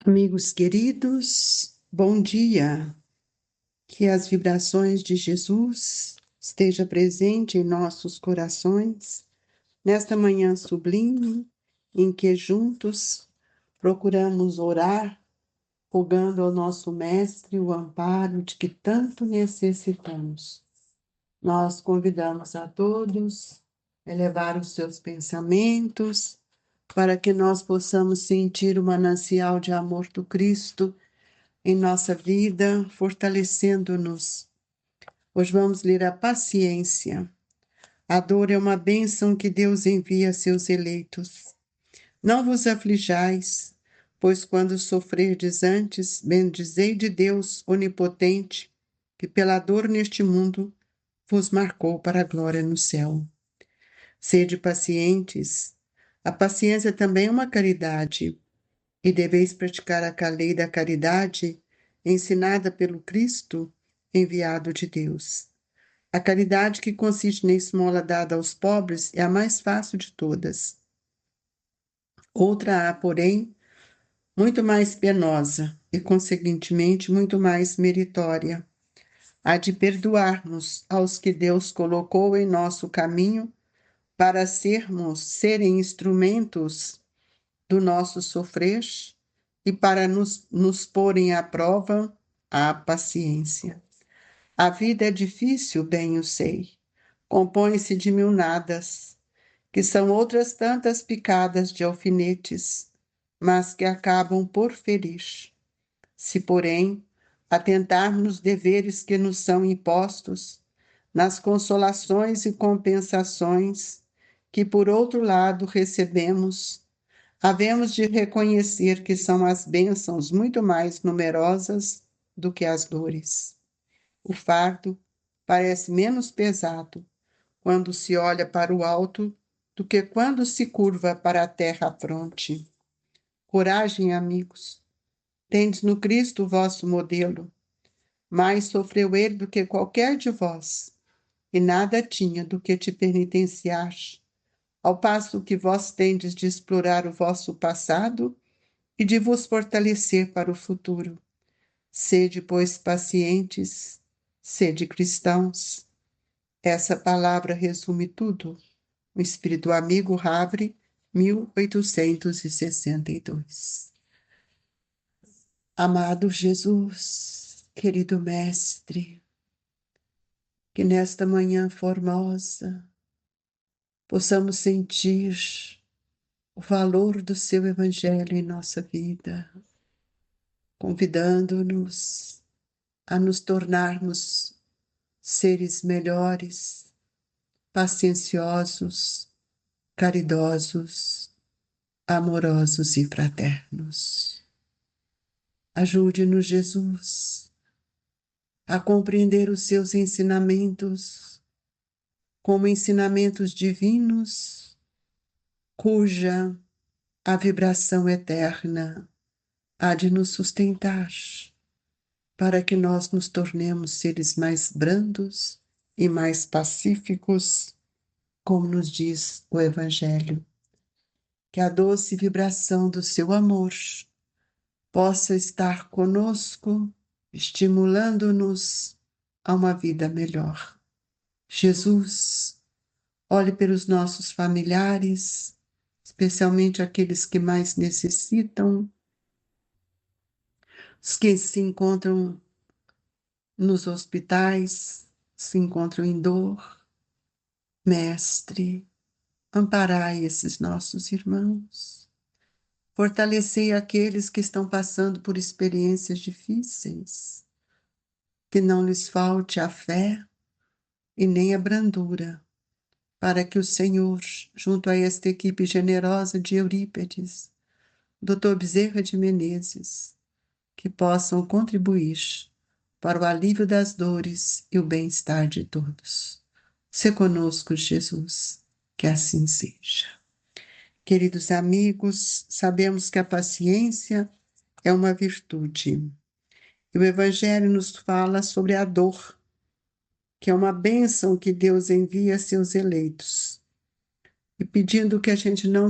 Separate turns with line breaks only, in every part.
Amigos queridos, bom dia. Que as vibrações de Jesus estejam presentes em nossos corações, nesta manhã sublime, em que juntos procuramos orar, rogando ao nosso Mestre o amparo de que tanto necessitamos. Nós convidamos a todos a elevar os seus pensamentos, para que nós possamos sentir o manancial de amor do Cristo em nossa vida, fortalecendo-nos. Hoje vamos ler a paciência. A dor é uma bênção que Deus envia a seus eleitos. Não vos aflijais, pois quando sofrerdes antes, bendizei de Deus onipotente, que pela dor neste mundo vos marcou para a glória no céu. Sede pacientes. A paciência também é uma caridade, e deveis praticar a lei da caridade ensinada pelo Cristo, enviado de Deus. A caridade que consiste na esmola dada aos pobres é a mais fácil de todas. Outra há, porém, muito mais penosa e, consequentemente, muito mais meritória. A de perdoarmos aos que Deus colocou em nosso caminho para serem instrumentos do nosso sofrer e para nos porem à prova a paciência. A vida é difícil, bem o sei. Compõe-se de mil nadas, que são outras tantas picadas de alfinetes, mas que acabam por ferir. Se, porém, atentarmos nos deveres que nos são impostos, nas consolações e compensações que, por outro lado, recebemos, havemos de reconhecer que são as bênçãos muito mais numerosas do que as dores. O fardo parece menos pesado quando se olha para o alto do que quando se curva para a terra fronte. Coragem, amigos. Tendes no Cristo o vosso modelo. Mais sofreu ele do que qualquer de vós, e nada tinha do que te penitenciar, ao passo que vós tendes de explorar o vosso passado e de vos fortalecer para o futuro. Sede, pois, pacientes, sede cristãos. Essa palavra resume tudo. O Espírito Amigo Havre, 1862. Amado Jesus, querido Mestre, que nesta manhã formosa possamos sentir o valor do seu Evangelho em nossa vida, convidando-nos a nos tornarmos seres melhores, pacienciosos, caridosos, amorosos e fraternos. Ajude-nos, Jesus, a compreender os seus ensinamentos como ensinamentos divinos, cuja a vibração eterna há de nos sustentar, para que nós nos tornemos seres mais brandos e mais pacíficos, como nos diz o Evangelho. Que a doce vibração do seu amor possa estar conosco, estimulando-nos a uma vida melhor. Jesus, olhe pelos nossos familiares, especialmente aqueles que mais necessitam, os que se encontram nos hospitais, se encontram em dor. Mestre, amparai esses nossos irmãos. Fortalecei aqueles que estão passando por experiências difíceis. Que não lhes falte a fé e nem a brandura, para que o Senhor, junto a esta equipe generosa de Eurípedes, Dr. Bezerra de Menezes, que possam contribuir para o alívio das dores e o bem-estar de todos. Se conosco, Jesus, que assim seja. Queridos amigos, sabemos que a paciência é uma virtude. E o Evangelho nos fala sobre a dor, que é uma bênção que Deus envia a seus eleitos. E pedindo que a gente não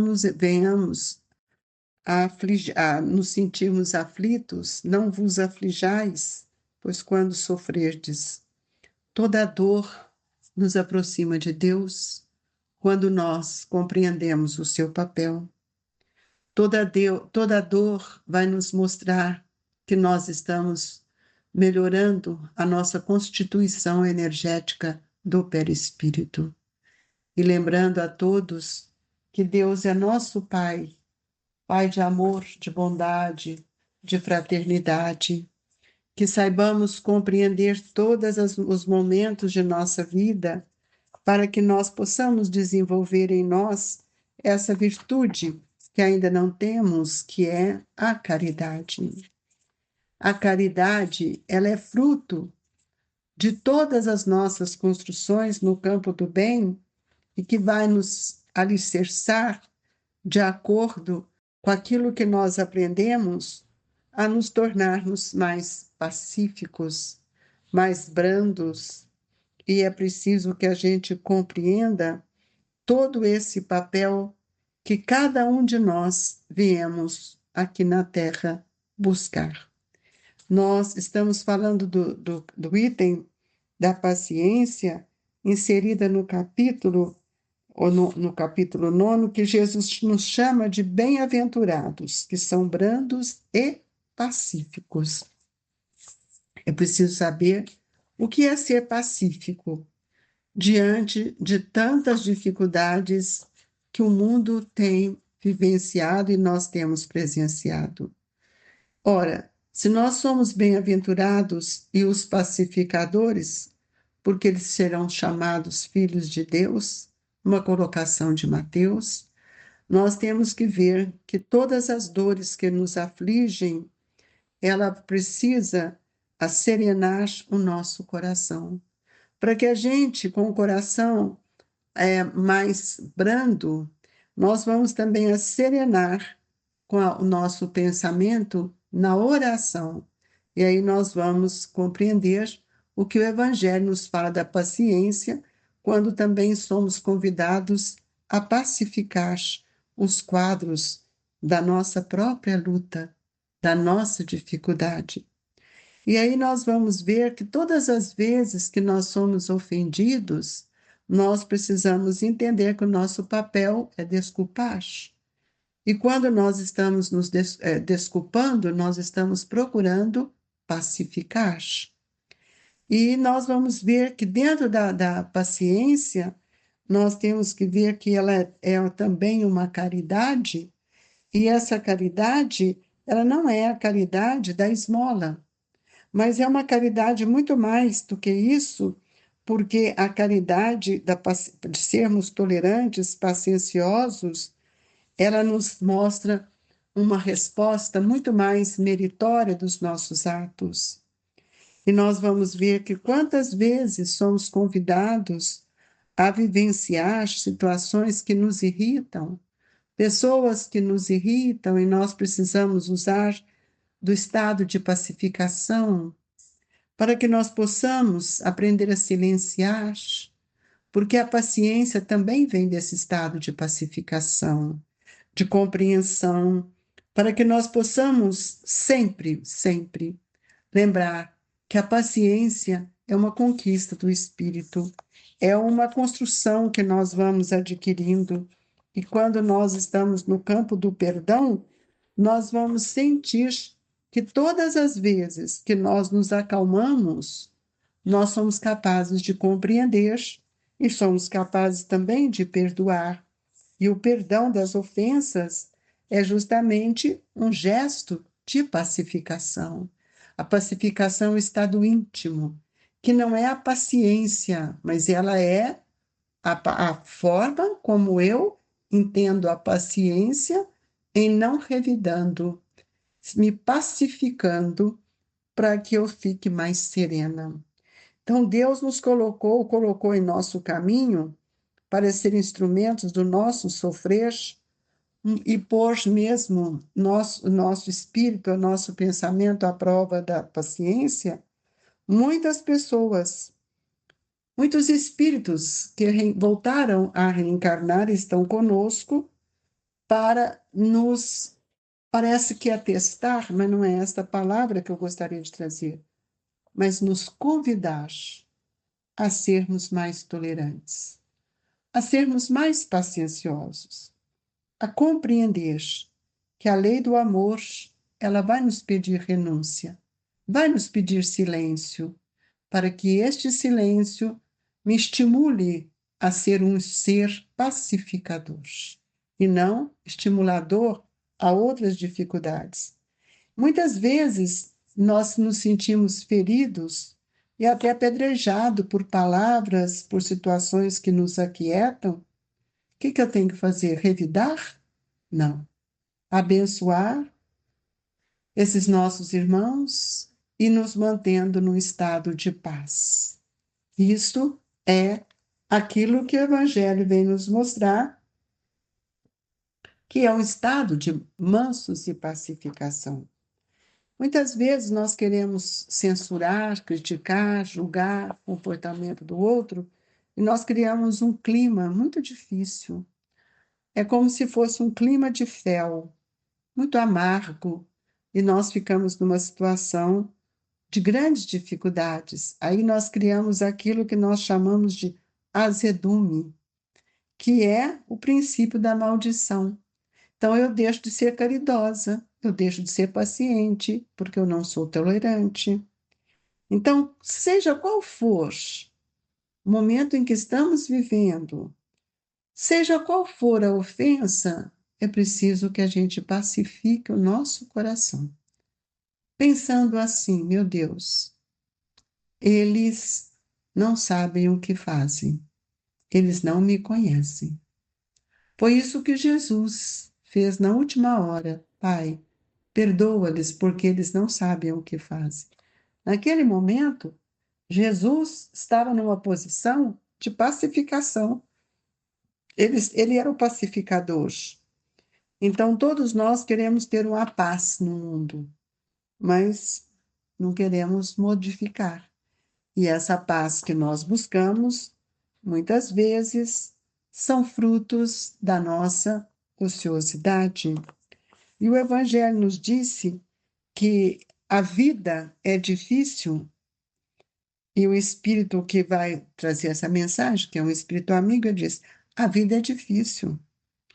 nos venhamos nos sentirmos aflitos, não vos aflijais, pois quando sofrerdes, toda dor nos aproxima de Deus quando nós compreendemos o seu papel. Toda dor vai nos mostrar que nós estamos melhorando a nossa constituição energética do perispírito. E lembrando a todos que Deus é nosso Pai, Pai de amor, de bondade, de fraternidade, que saibamos compreender todos os momentos de nossa vida para que nós possamos desenvolver em nós essa virtude que ainda não temos, que é a caridade. A caridade, ela é fruto de todas as nossas construções no campo do bem e que vai nos alicerçar de acordo com aquilo que nós aprendemos a nos tornarmos mais pacíficos, mais brandos, e é preciso que a gente compreenda todo esse papel que cada um de nós viemos aqui na Terra buscar. Nós estamos falando do item da paciência inserida no capítulo, ou no capítulo 9, que Jesus nos chama de bem-aventurados, que são brandos e pacíficos. É preciso saber o que é ser pacífico diante de tantas dificuldades que o mundo tem vivenciado e nós temos presenciado. Ora, se nós somos bem-aventurados e os pacificadores, porque eles serão chamados filhos de Deus, uma colocação de Mateus, nós temos que ver que todas as dores que nos afligem, ela precisa serenar o nosso coração, para que a gente, com o coração mais brando, nós vamos também serenar com o nosso pensamento na oração. E aí nós vamos compreender o que o Evangelho nos fala da paciência, quando também somos convidados a pacificar os quadros da nossa própria luta, da nossa dificuldade. E aí nós vamos ver que todas as vezes que nós somos ofendidos, nós precisamos entender que o nosso papel é desculpar. E quando nós estamos nos desculpando, nós estamos procurando pacificar. E nós vamos ver que dentro da paciência, nós temos que ver que ela é também uma caridade, e essa caridade, ela não é a caridade da esmola, mas é uma caridade muito mais do que isso, porque a caridade de sermos tolerantes, pacienciosos, ela nos mostra uma resposta muito mais meritória dos nossos atos. E nós vamos ver que quantas vezes somos convidados a vivenciar situações que nos irritam, pessoas que nos irritam, e nós precisamos usar do estado de pacificação para que nós possamos aprender a silenciar, porque a paciência também vem desse estado de pacificação, de compreensão, para que nós possamos sempre, sempre lembrar que a paciência é uma conquista do espírito, é uma construção que nós vamos adquirindo, e quando nós estamos no campo do perdão, nós vamos sentir que todas as vezes que nós nos acalmamos, nós somos capazes de compreender e somos capazes também de perdoar. E o perdão das ofensas é justamente um gesto de pacificação. A pacificação está do íntimo, que não é a paciência, mas ela é a forma como eu entendo a paciência em não revidando, me pacificando para que eu fique mais serena. Então, Deus nos colocou em nosso caminho para ser instrumentos do nosso sofrer e pôr mesmo nosso espírito, nosso pensamento à prova da paciência. Muitas pessoas, muitos espíritos que voltaram a reencarnar estão conosco para nos Parece que é testar, mas não é esta palavra que eu gostaria de trazer, mas nos convidar a sermos mais tolerantes, a sermos mais pacienciosos, a compreender que a lei do amor, ela vai nos pedir renúncia, vai nos pedir silêncio, para que este silêncio me estimule a ser um ser pacificador e não estimulador a outras dificuldades. Muitas vezes nós nos sentimos feridos e até apedrejados por palavras, por situações que nos aquietam. O que eu tenho que fazer? Revidar? Não. Abençoar esses nossos irmãos e nos mantendo num estado de paz. Isso é aquilo que o Evangelho vem nos mostrar, que é um estado de mansos e pacificação. Muitas vezes nós queremos censurar, criticar, julgar o comportamento do outro e nós criamos um clima muito difícil. É como se fosse um clima de fel, muito amargo, e nós ficamos numa situação de grandes dificuldades. Aí nós criamos aquilo que nós chamamos de azedume, que é o princípio da maldição. Então eu deixo de ser caridosa, eu deixo de ser paciente, porque eu não sou tolerante. Então, seja qual for o momento em que estamos vivendo, seja qual for a ofensa, é preciso que a gente pacifique o nosso coração. Pensando assim, meu Deus, eles não sabem o que fazem, eles não me conhecem. Foi isso que Jesus fez na última hora. Pai, perdoa-lhes porque eles não sabem o que fazem. Naquele momento, Jesus estava numa posição de pacificação. Ele era o pacificador. Então, todos nós queremos ter uma paz no mundo, mas não queremos modificar. E essa paz que nós buscamos, muitas vezes, são frutos da nossa ociosidade. E o Evangelho nos disse que a vida é difícil e o Espírito que vai trazer essa mensagem, que é um Espírito amigo, ele diz: a vida é difícil.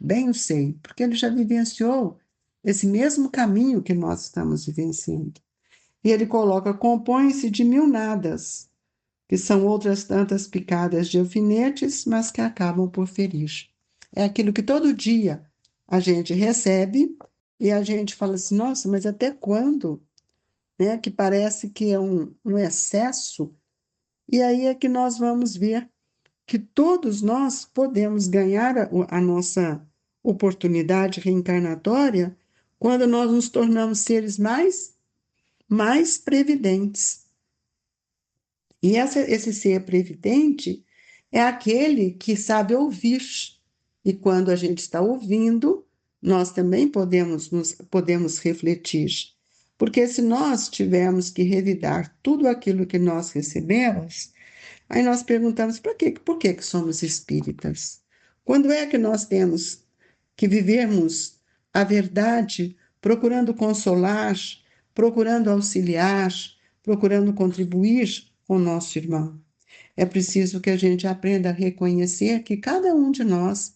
Bem eu sei, porque ele já vivenciou esse mesmo caminho que nós estamos vivenciando. E ele coloca: compõe-se de mil nadas, que são outras tantas picadas de alfinetes, mas que acabam por ferir. É aquilo que todo dia a gente recebe e a gente fala assim: nossa, mas até quando? Né? Que parece que é um excesso. E aí é que nós vamos ver que todos nós podemos ganhar a nossa oportunidade reencarnatória quando nós nos tornamos seres mais previdentes. E esse ser previdente é aquele que sabe ouvir. E quando a gente está ouvindo, nós também podemos refletir. Porque se nós tivermos que revidar tudo aquilo que nós recebemos, aí nós perguntamos por que somos espíritas? Quando é que nós temos que vivermos a verdade, procurando consolar, procurando auxiliar, procurando contribuir com o nosso irmão? É preciso que a gente aprenda a reconhecer que cada um de nós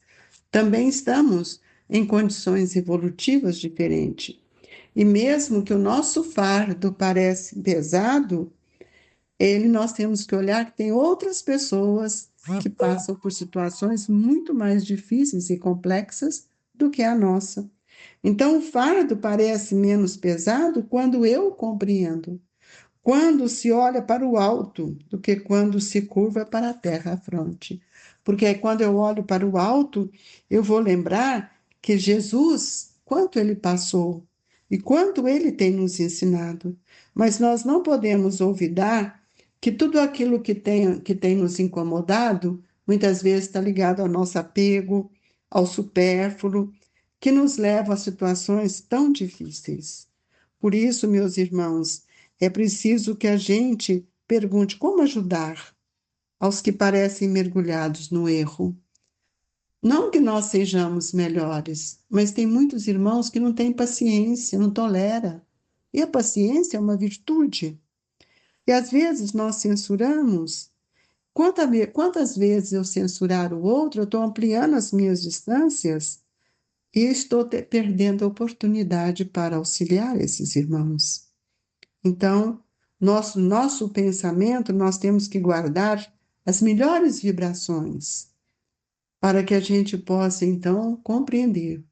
também estamos em condições evolutivas diferentes. E mesmo que o nosso fardo pareça pesado, nós temos que olhar que tem outras pessoas que passam por situações muito mais difíceis e complexas do que a nossa. Então, o fardo parece menos pesado quando eu compreendo, quando se olha para o alto, do que quando se curva para a terra à fronte. Porque aí, quando eu olho para o alto, eu vou lembrar que Jesus, quanto ele passou e quanto ele tem nos ensinado. Mas nós não podemos olvidar que tudo aquilo que tem nos incomodado, muitas vezes está ligado ao nosso apego, ao supérfluo, que nos leva a situações tão difíceis. Por isso, meus irmãos, é preciso que a gente pergunte como ajudar aos que parecem mergulhados no erro. Não que nós sejamos melhores, mas tem muitos irmãos que não têm paciência, não tolera. E a paciência é uma virtude. E às vezes nós censuramos. Quantas vezes eu censurar o outro, eu estou ampliando as minhas distâncias e estou perdendo a oportunidade para auxiliar esses irmãos. Então, nosso pensamento, nós temos que guardar as melhores vibrações para que a gente possa, então, compreender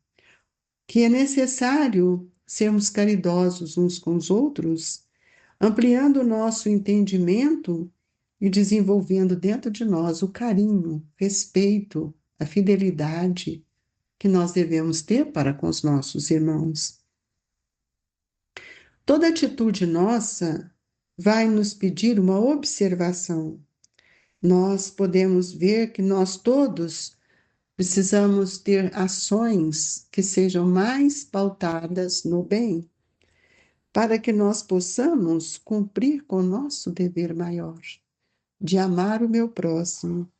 que é necessário sermos caridosos uns com os outros, ampliando o nosso entendimento e desenvolvendo dentro de nós o carinho, respeito, a fidelidade que nós devemos ter para com os nossos irmãos. Toda atitude nossa vai nos pedir uma observação. Nós podemos ver que nós todos precisamos ter ações que sejam mais pautadas no bem, para que nós possamos cumprir com o nosso dever maior, de amar o meu próximo,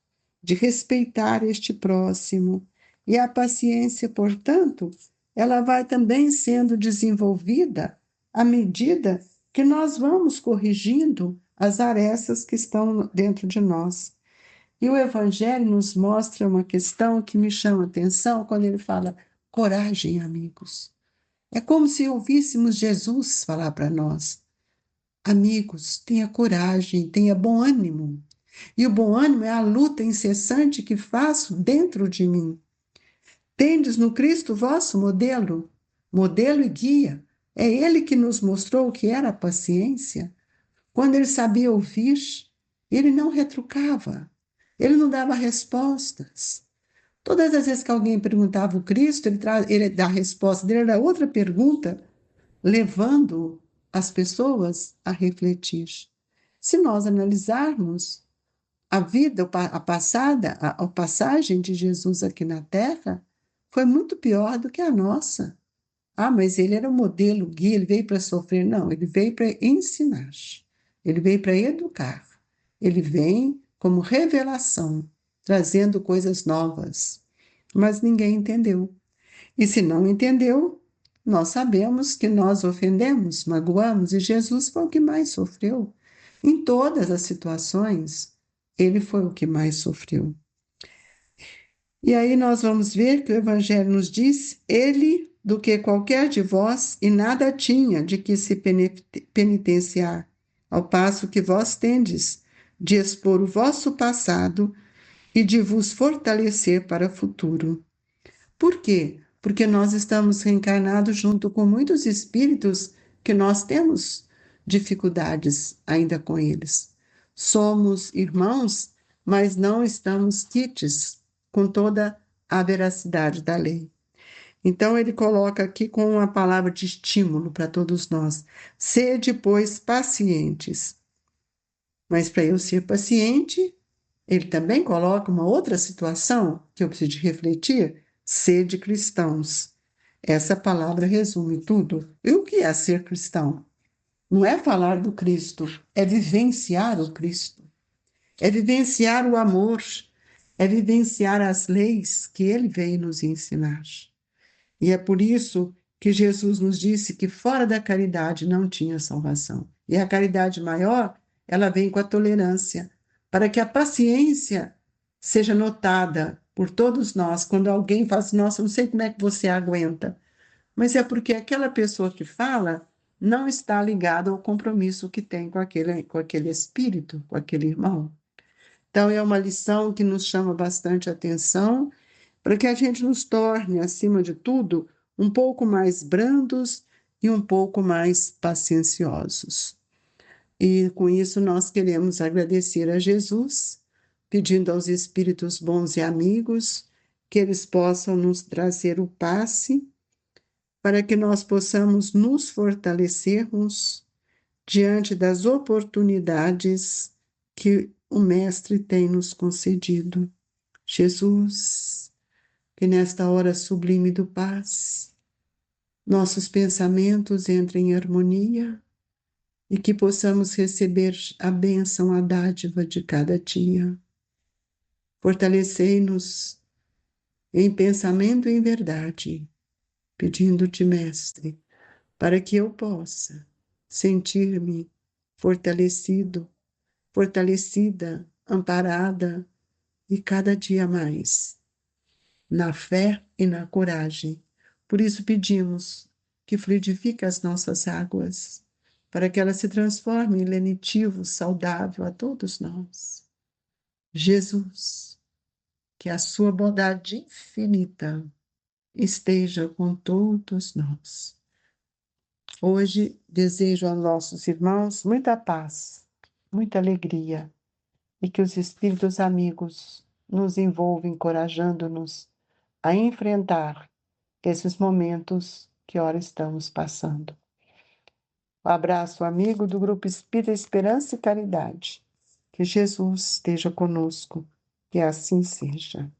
de respeitar este próximo. E a paciência, portanto, ela vai também sendo desenvolvida à medida que nós vamos corrigindo as arestas que estão dentro de nós. E o Evangelho nos mostra uma questão que me chama a atenção quando ele fala coragem, amigos. É como se ouvíssemos Jesus falar para nós: amigos, tenha coragem, tenha bom ânimo. E o bom ânimo é a luta incessante que faço dentro de mim. Tendes no Cristo vosso modelo e guia. É ele que nos mostrou o que era a paciência. Quando ele sabia ouvir, ele não retrucava, ele não dava respostas. Todas as vezes que alguém perguntava o Cristo, ele dá a resposta dele, era outra pergunta, levando as pessoas a refletir. Se nós analisarmos a vida, a passagem de Jesus aqui na Terra, foi muito pior do que a nossa. Ah, mas ele era um modelo guia, ele veio para sofrer. Não, ele veio para ensinar, ele veio para educar, ele vem como revelação, trazendo coisas novas. Mas ninguém entendeu. E se não entendeu, nós sabemos que nós ofendemos, magoamos, e Jesus foi o que mais sofreu. Em todas as situações, ele foi o que mais sofreu. E aí nós vamos ver que o Evangelho nos diz: ele do que qualquer de vós, e nada tinha de que se penitenciar, ao passo que vós tendes de expor o vosso passado e de vos fortalecer para o futuro. Por quê? Porque nós estamos reencarnados junto com muitos espíritos que nós temos dificuldades ainda com eles. Somos irmãos, mas não estamos quites com toda a veracidade da lei. Então, ele coloca aqui com uma palavra de estímulo para todos nós: sede, pois, pacientes. Mas para eu ser paciente, ele também coloca uma outra situação que eu preciso de refletir: sede cristãos. Essa palavra resume tudo. E o que é ser cristão? Não é falar do Cristo, é vivenciar o Cristo, é vivenciar o amor, é vivenciar as leis que ele veio nos ensinar. E é por isso que Jesus nos disse que fora da caridade não tinha salvação. E a caridade maior, ela vem com a tolerância, para que a paciência seja notada por todos nós. Quando alguém fala assim: nossa, não sei como é que você aguenta, mas é porque aquela pessoa que fala não está ligada ao compromisso que tem com aquele espírito, com aquele irmão. Então, é uma lição que nos chama bastante atenção, para que a gente nos torne, acima de tudo, um pouco mais brandos e um pouco mais pacienciosos. E com isso nós queremos agradecer a Jesus, pedindo aos espíritos bons e amigos que eles possam nos trazer o passe para que nós possamos nos fortalecermos diante das oportunidades que o Mestre tem nos concedido. Jesus, que nesta hora sublime do paz, nossos pensamentos entrem em harmonia e que possamos receber a bênção, a dádiva de cada dia. Fortalecei-nos em pensamento e em verdade, pedindo-te, Mestre, para que eu possa sentir-me fortalecido, fortalecida, amparada e cada dia mais na fé e na coragem. Por isso pedimos que fluidifique as nossas águas, para que elas se transformem em lenitivo saudável a todos nós. Jesus, que a sua bondade infinita esteja com todos nós. Hoje desejo aos nossos irmãos muita paz, muita alegria e que os espíritos amigos nos envolvam, encorajando-nos a enfrentar esses momentos que ora estamos passando. Um abraço amigo do Grupo Espírita Esperança e Caridade. Que Jesus esteja conosco, que assim seja.